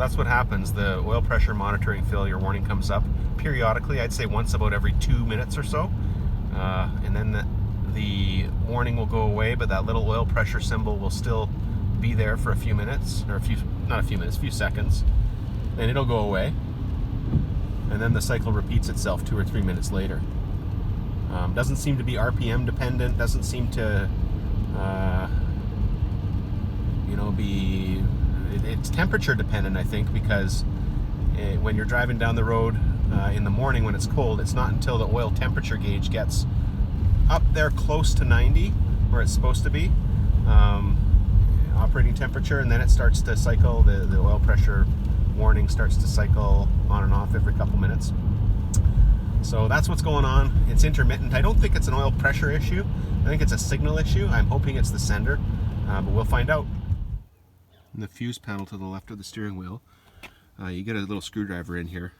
that's what happens. The oil pressure monitoring failure warning comes up periodically. I'd say once about every 2 minutes or so. And then the warning will go away, but that little oil pressure symbol will still be there for a few minutes, or a few seconds. Then it'll go away. And then the cycle repeats itself 2 or 3 minutes later. Doesn't seem to be RPM dependent, doesn't seem to, it's temperature dependent, I think, because when you're driving down the road in the morning when it's cold, it's not until the oil temperature gauge gets up there close to 90, where it's supposed to be, operating temperature, and then it starts to cycle, the oil pressure warning starts to cycle on and off every couple minutes. So that's what's going on. It's intermittent. I don't think it's an oil pressure issue. I think it's a signal issue. I'm hoping it's the sender, but we'll find out. In the fuse panel to the left of the steering wheel, you get a little screwdriver in here.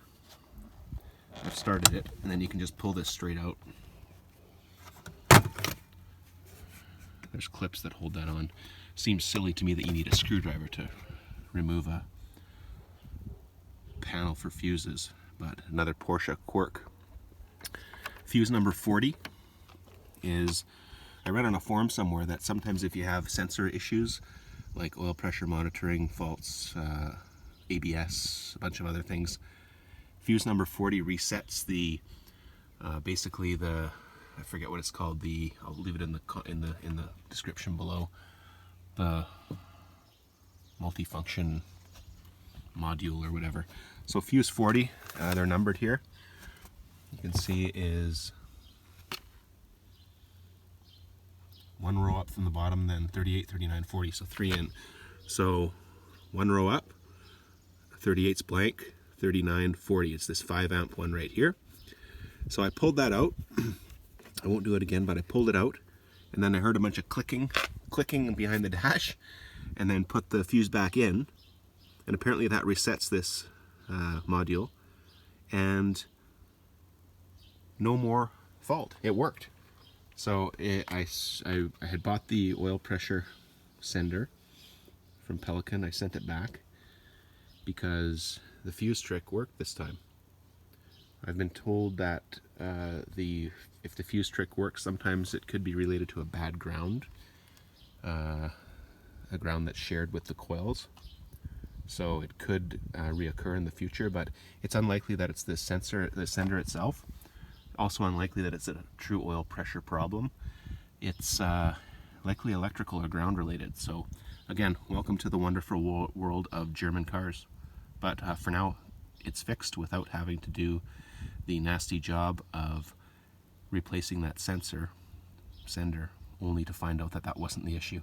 I've started it, and then you can just pull this straight out. There's clips that hold that on. Seems silly to me that you need a screwdriver to remove a panel for fuses, but another Porsche quirk. Fuse number 40 is, I read on a forum somewhere that sometimes if you have sensor issues like oil pressure monitoring faults, ABS, a bunch of other things, fuse number 40 resets the basically the, I forget what it's called, I'll leave it in the description below, the multifunction module or whatever. So fuse 40, they're numbered here. You can see is one row up from the bottom, then 38, 39, 40, so 3 in. So one row up, 38's blank, 39, 40. It's this 5 amp one right here. So I pulled that out. I won't do it again, but I pulled it out, and then I heard a bunch of clicking behind the dash, and then put the fuse back in, and apparently that resets this module, and no more fault. It worked. So I had bought the oil pressure sender from Pelican. I sent it back because the fuse trick worked this time. I've been told that if the fuse trick works, sometimes it could be related to a bad ground, a ground that's shared with the coils. So it could reoccur in the future, but it's unlikely that it's the sender itself. Also unlikely that it's a true oil pressure problem. It's likely electrical or ground related. So again, welcome to the wonderful world of German cars. But for now, it's fixed without having to do the nasty job of replacing that sender, only to find out that that wasn't the issue.